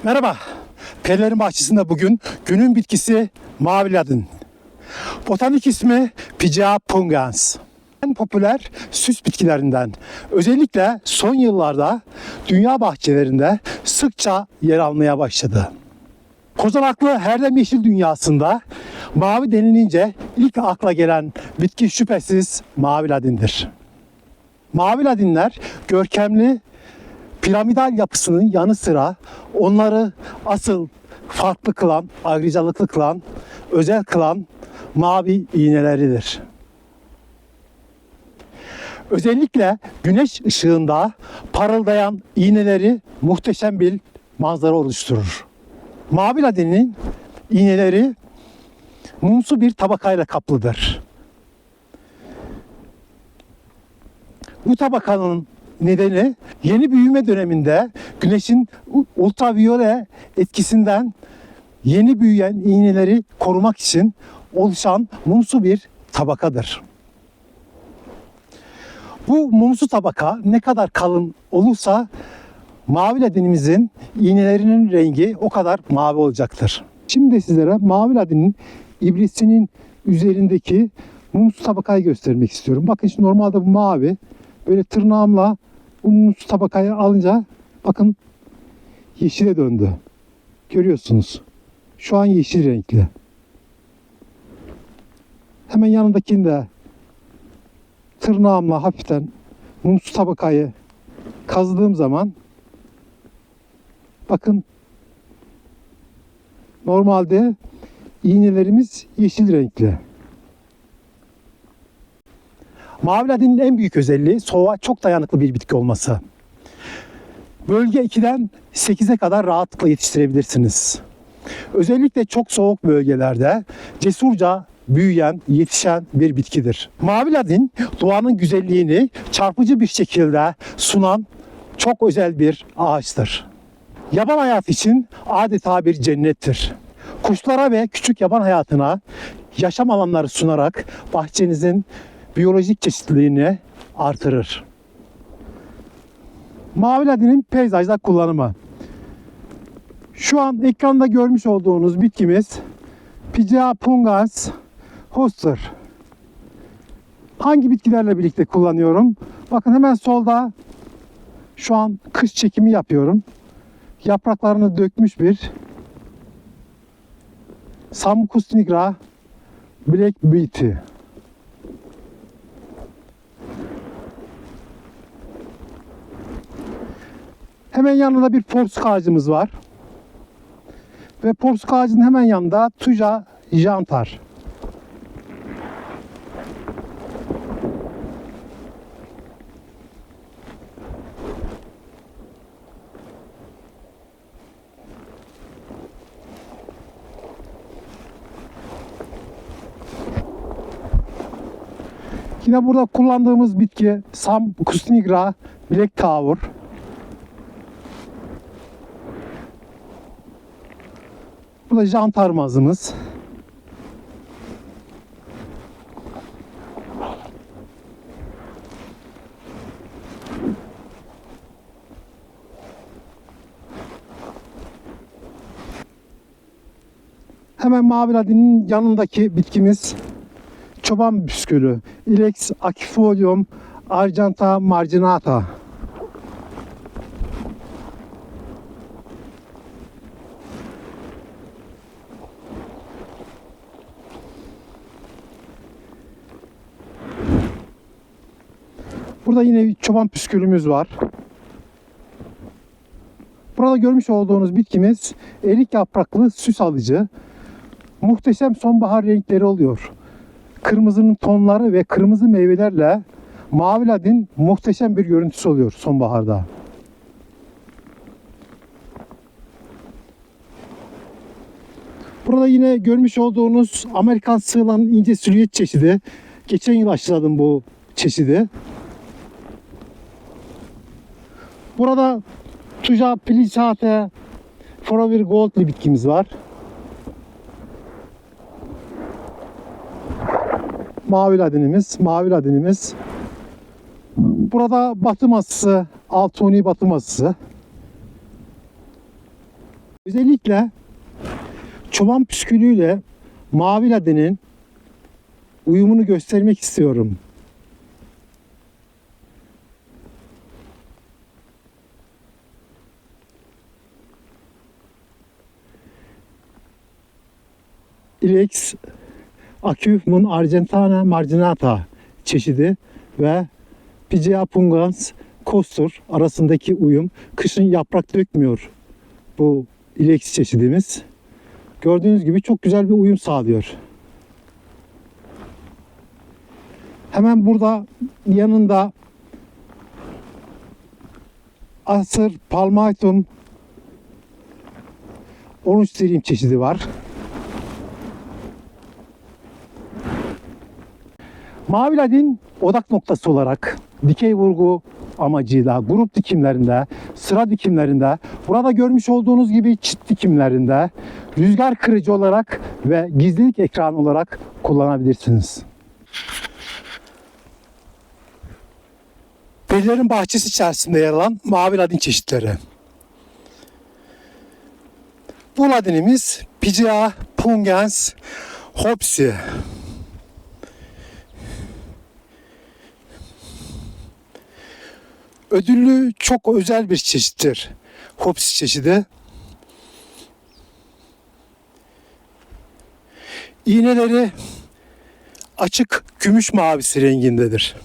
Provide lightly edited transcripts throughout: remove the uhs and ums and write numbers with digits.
Merhaba, Perilerin Bahçesi'nde bugün günün bitkisi mavi ladin. Botanik ismi Pygia pungans. En popüler süs bitkilerinden. Özellikle son yıllarda dünya bahçelerinde sıkça yer almaya başladı. Kozalaklı Herdem Yeşil dünyasında mavi denilince ilk akla gelen bitki şüphesiz mavi ladindir. Mavi ladinler görkemli piramidal yapısının yanı sıra onları asıl farklı kılan, ayrıcalıklı kılan, özel kılan mavi iğneleridir. Özellikle güneş ışığında parıldayan iğneleri muhteşem bir manzara oluşturur. Mavi ladinin iğneleri mumsu bir tabakayla kaplıdır. Bu tabakanın nedeni yeni büyüme döneminde güneşin ultraviyole etkisinden yeni büyüyen iğneleri korumak için oluşan mumsu bir tabakadır. Bu mumsu tabaka ne kadar kalın olursa mavi ladinimizin iğnelerinin rengi o kadar mavi olacaktır. Şimdi sizlere mavi ladinin ibresinin üzerindeki mumsu tabakayı göstermek istiyorum. Bakın şimdi normalde bu mavi. Böyle tırnağımla bu mumsu tabakayı alınca bakın yeşile döndü. Görüyorsunuz. Şu an yeşil renkli. Hemen yanındakini de tırnağımla hafiften mumsu tabakayı kazdığım zaman bakın normalde iğnelerimiz yeşil renkli. Mavi ladinin en büyük özelliği soğuğa çok dayanıklı bir bitki olması. Bölge 2'den 8'e kadar rahatlıkla yetiştirebilirsiniz. Özellikle çok soğuk bölgelerde cesurca büyüyen, yetişen bir bitkidir. Mavi ladin doğanın güzelliğini çarpıcı bir şekilde sunan çok özel bir ağaçtır. Yaban hayatı için adeta bir cennettir. Kuşlara ve küçük yaban hayatına yaşam alanları sunarak bahçenizin biyolojik çeşitliliğini artırır. Mavi ladinin peyzajda kullanımı. Şu an ekranda görmüş olduğunuz bitkimiz Pygia pungans hoster. Hangi bitkilerle birlikte kullanıyorum? Bakın hemen solda şu an kış çekimi yapıyorum. Yapraklarını dökmüş bir Sambucus nigra Black Beauty. Hemen yanında bir porsuk ağacımız var. Ve porsuk ağacının hemen yanında Thuja jantar. Yine burada kullandığımız bitki Sambucus nigra Black Tower. Bu da jantar mazımız. Hemen mavi ladinin yanındaki bitkimiz çoban püskülü. Ilex aquifolium argenta marginata. Burada yine çoban püskülümüz var. Burada görmüş olduğunuz bitkimiz erik yapraklı süs alıcı. Muhteşem sonbahar renkleri oluyor. Kırmızının tonları ve kırmızı meyvelerle mavi ladin muhteşem bir görüntüsü oluyor sonbaharda. Burada yine görmüş olduğunuz Amerikan sığılanın ince silüet çeşidi. Geçen yıl aşıladım bu çeşidi. Burada Thuja plichate Forever Gold'li bitkimiz var. Mavi ladinimiz. Burada batı masası, Altuni batı masası. Özellikle çoban püskülüyle mavi ladinin uyumunu göstermek istiyorum. Ilex Acumen argentana marginata çeşidi ve Pygea pungans costur arasındaki uyum. Kışın yaprak dökmüyor bu Ilex çeşidimiz. Gördüğünüz gibi çok güzel bir uyum sağlıyor. Hemen burada yanında Acer palmatum orange dream çeşidi var. Mavi ladin odak noktası olarak dikey vurgu amacıyla grup dikimlerinde, sıra dikimlerinde, burada görmüş olduğunuz gibi çit dikimlerinde, rüzgar kırıcı olarak ve gizlilik ekranı olarak kullanabilirsiniz. Perilerin bahçesi içerisinde yer alan mavi ladin çeşitleri. Bu ladinimiz Pygea pungens hopsi. Ödüllü çok özel bir çeşittir. Hopsi çeşidi. İğneleri açık gümüş mavisi rengindedir.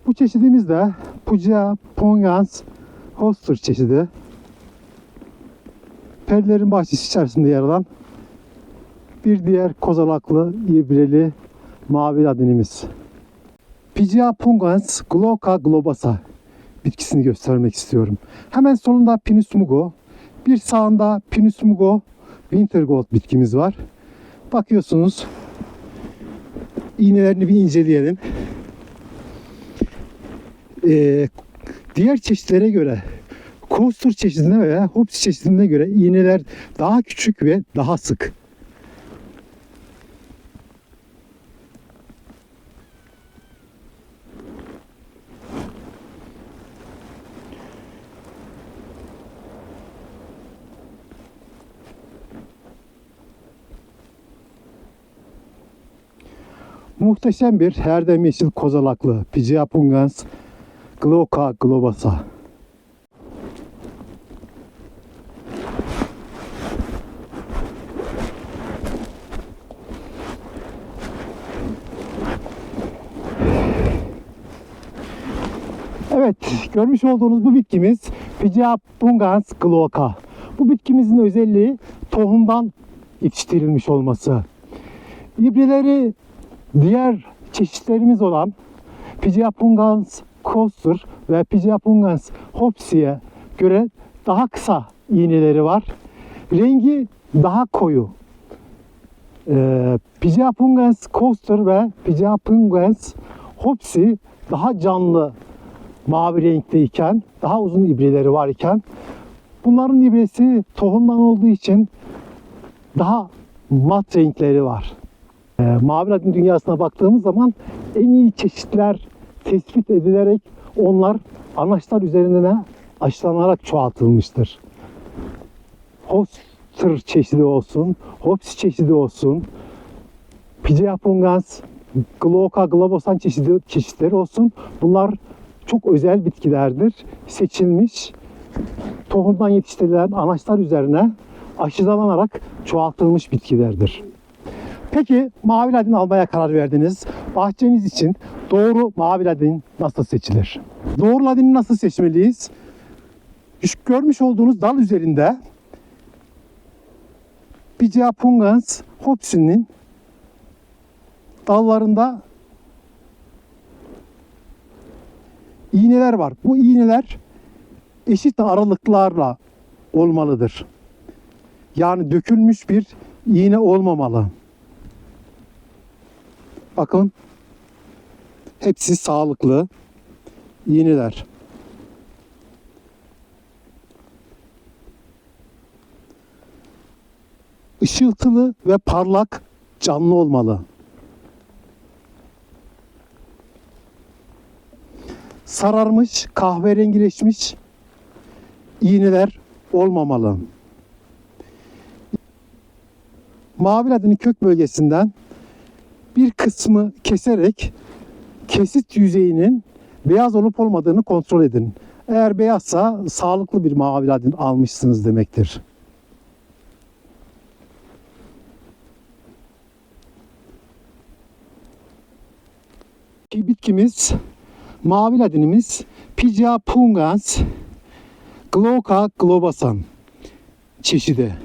Bu çeşidimiz de Pygea pungens Holster çeşidi. Perilerin bahçesi içerisinde yer alan bir diğer kozalaklı, ibreli mavi ladinimiz. Pygea pungens glauca globosa bitkisini göstermek istiyorum. Hemen solunda Pinus mugo, bir sağında Pinus mugo wintergold bitkimiz var. Bakıyorsunuz, iğnelerini bir inceleyelim. Diğer çeşitlere göre Coaster çeşidine veya Hops çeşidine göre iğneler daha küçük ve daha sık. Muhteşem bir herdem yeşil kozalaklı Pygea pungens glauca globosa. Evet, görmüş olduğunuz bu bitkimiz Pygea pungens glauca. Bu bitkimizin özelliği tohumdan yetiştirilmiş olması. İbreleri diğer çeşitlerimiz olan Pygea pungens Coaster ve Pygea pungens hopsi'ye göre daha kısa iğneleri var. Rengi daha koyu. Pygea pungens Coaster ve Pygea pungens hopsi daha canlı mavi renkteyken, daha uzun ibreleri var iken, bunların ibresi tohumdan olduğu için daha mat renkleri var. Mavi ladin dünyasına baktığımız zaman en iyi çeşitler tespit edilerek onlar anaçlar üzerine aşılanarak çoğaltılmıştır. Holster çeşidi olsun, Hopsi çeşidi olsun, Pygea pungens glauca globosa çeşitleri olsun. Bunlar çok özel bitkilerdir. Seçilmiş, tohumdan yetiştirilen anaçlar üzerine aşılanarak çoğaltılmış bitkilerdir. Peki mavi ladin almaya karar verdiniz. Bahçeniz için doğru mavi ladin nasıl seçilir? Doğru ladini nasıl seçmeliyiz? Görmüş olduğunuz dal üzerinde Pygea pungens hopsi'nin dallarında iğneler var. Bu iğneler eşit aralıklarla olmalıdır. Yani dökülmüş bir iğne olmamalı. Bakın, hepsi sağlıklı iğneler. ışıltılı ve parlak, canlı olmalı. Sararmış, kahverengileşmiş iğneler olmamalı. Mavi ladinin kök bölgesinden bir kısmı keserek kesit yüzeyinin beyaz olup olmadığını kontrol edin. Eğer beyazsa sağlıklı bir mavi ladin almışsınız demektir. Bitkimiz, mavi ladinimiz Pygia pungans Glauca globasan çeşidi.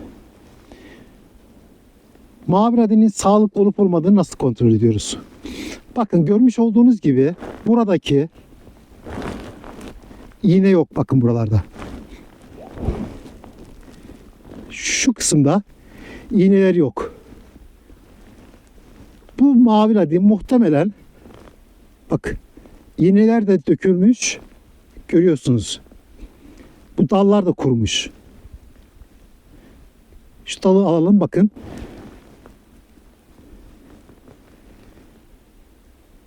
Mavi ladinin sağlıklı olup olmadığını nasıl kontrol ediyoruz? Bakın görmüş olduğunuz gibi buradaki iğne yok, bakın buralarda. Şu kısımda iğneler yok. Bu mavi ladin muhtemelen, bak, iğneler de dökülmüş. Görüyorsunuz. Bu dallar da kurumuş. Şu dalı alalım, bakın.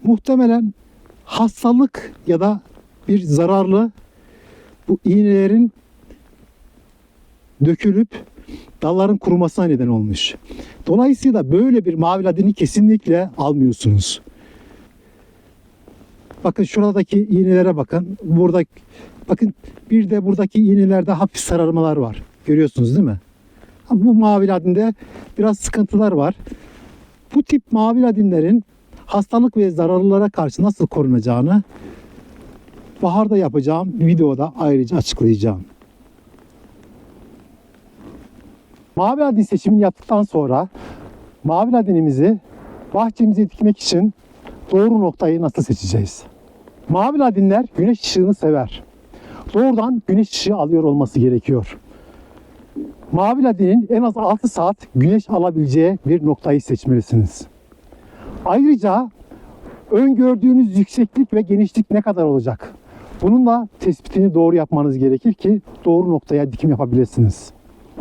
Muhtemelen hastalık ya da bir zararlı bu iğnelerin dökülüp dalların kurumasına neden olmuş. Dolayısıyla böyle bir mavi ladini kesinlikle almıyorsunuz. Bakın şuradaki iğnelere bakın. Burada bakın, bir de buradaki iğnelerde hafif sararmalar var. Görüyorsunuz değil mi? Bu mavi ladinde biraz sıkıntılar var. Bu tip mavi ladinlerin hastalık ve zararlılara karşı nasıl korunacağını baharda yapacağım videoda ayrıca açıklayacağım. Mavi ladin seçimini yaptıktan sonra mavi ladinimizi bahçemize dikmek için doğru noktayı nasıl seçeceğiz? Mavi ladinler güneş ışığını sever. Doğrudan güneş ışığı alıyor olması gerekiyor. Mavi ladinin en az 6 saat güneş alabileceği bir noktayı seçmelisiniz. Ayrıca öngördüğünüz yükseklik ve genişlik ne kadar olacak? Bunun da tespitini doğru yapmanız gerekir ki doğru noktaya dikim yapabilirsiniz.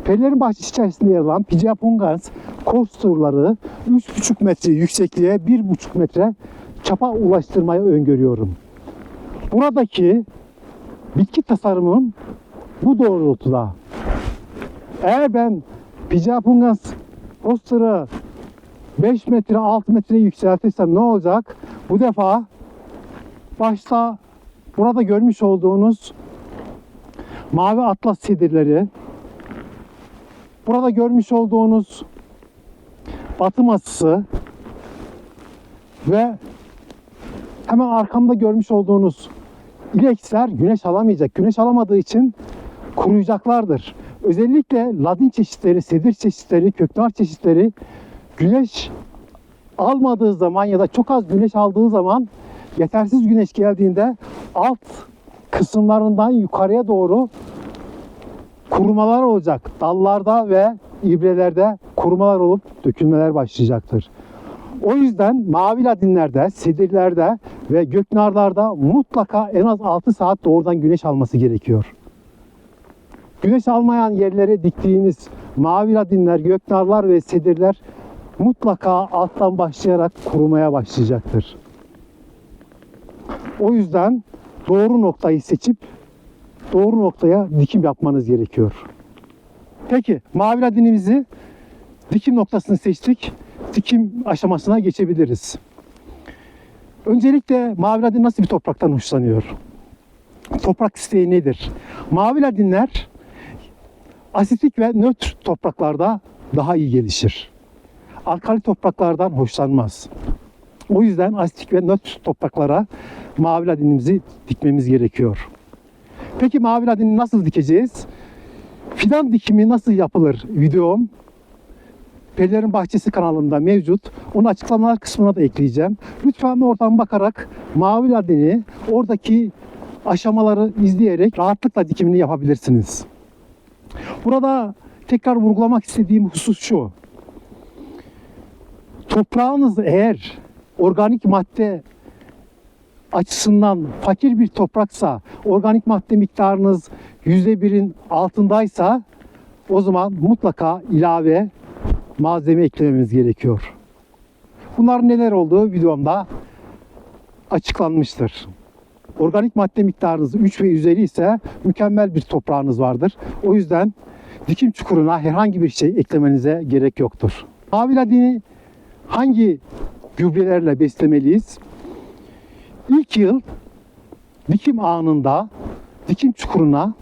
Perilerin bahçesi içerisinde yer alan Pygia pungans coaster'ları 3,5 metre yüksekliğe 1,5 metre çapa ulaştırmayı öngörüyorum. Buradaki bitki tasarımım bu doğrultuda. Eğer ben Pygia pungans coaster'ı 5 metre 6 metre yükseltirsem ne olacak? Bu defa başta burada görmüş olduğunuz mavi atlas sedirleri, burada görmüş olduğunuz batı masası ve hemen arkamda görmüş olduğunuz ileksler güneş alamayacak. Güneş alamadığı için kuruyacaklardır. Özellikle ladin çeşitleri, sedir çeşitleri, köknar çeşitleri güneş almadığı zaman ya da çok az güneş aldığı zaman, yetersiz güneş geldiğinde alt kısımlarından yukarıya doğru kurumalar olacak. Dallarda ve ibrelerde kurumalar olup dökülmeler başlayacaktır. O yüzden mavi ladinlerde, sedirlerde ve göknarlarda mutlaka en az 6 saat doğrudan güneş alması gerekiyor. Güneş almayan yerlere diktiğiniz mavi ladinler, göknarlar ve sedirler mutlaka alttan başlayarak kurumaya başlayacaktır. O yüzden doğru noktayı seçip doğru noktaya dikim yapmanız gerekiyor. Peki mavi ladinimizi dikim noktasını seçtik. Dikim aşamasına geçebiliriz. Öncelikle mavi ladin nasıl bir topraktan hoşlanıyor? Toprak isteği nedir? Mavi ladinler asitik ve nötr topraklarda daha iyi gelişir. Alkali topraklardan hoşlanmaz. O yüzden asitik ve nötr topraklara mavi ladinimizi dikmemiz gerekiyor. Peki mavi ladini nasıl dikeceğiz? Fidan dikimi nasıl yapılır videom Perilerin Bahçesi kanalında mevcut. Onu açıklamalar kısmına da ekleyeceğim. Lütfen oradan bakarak mavi ladini, oradaki aşamaları izleyerek rahatlıkla dikimini yapabilirsiniz. Burada tekrar vurgulamak istediğim husus şu. Toprağınız eğer organik madde açısından fakir bir topraksa, organik madde miktarınız %1'in altındaysa o zaman mutlaka ilave malzeme eklememiz gerekiyor. Bunların neler olduğu videomda açıklanmıştır. Organik madde miktarınız 3 ve üzeri ise mükemmel bir toprağınız vardır. O yüzden dikim çukuruna herhangi bir şey eklemenize gerek yoktur. Mavi ladini hangi gübrelerle beslemeliyiz? İlk yıl dikim anında dikim çukuruna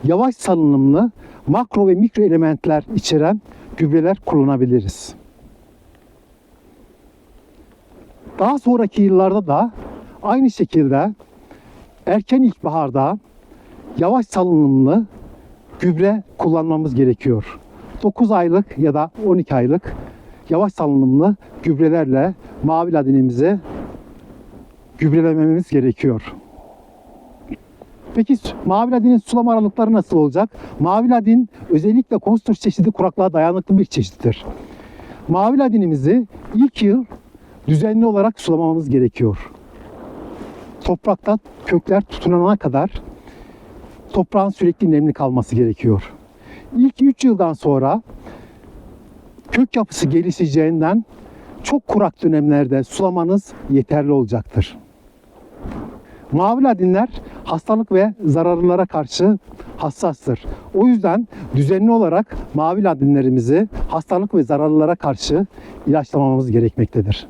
yavaş salınımlı makro ve mikro elementler içeren gübreler kullanabiliriz. Daha sonraki yıllarda da aynı şekilde erken ilkbaharda yavaş salınımlı gübre kullanmamız gerekiyor. 9 aylık ya da 12 aylık yavaş salınımlı gübrelerle mavi ladinimizi gübrelememiz gerekiyor. Peki mavi ladinin sulama aralıkları nasıl olacak? Mavi ladin özellikle kostur çeşidi kuraklığa dayanıklı bir çeşittir. Mavi ladinimizi ilk yıl düzenli olarak sulamamız gerekiyor. Toprakta kökler tutunana kadar toprağın sürekli nemli kalması gerekiyor. İlk 3 yıldan sonra kök yapısı gelişeceğinden çok kurak dönemlerde sulamanız yeterli olacaktır. Mavi ladinler hastalık ve zararlara karşı hassastır. O yüzden düzenli olarak mavi ladinlerimizi hastalık ve zararlara karşı ilaçlamamız gerekmektedir.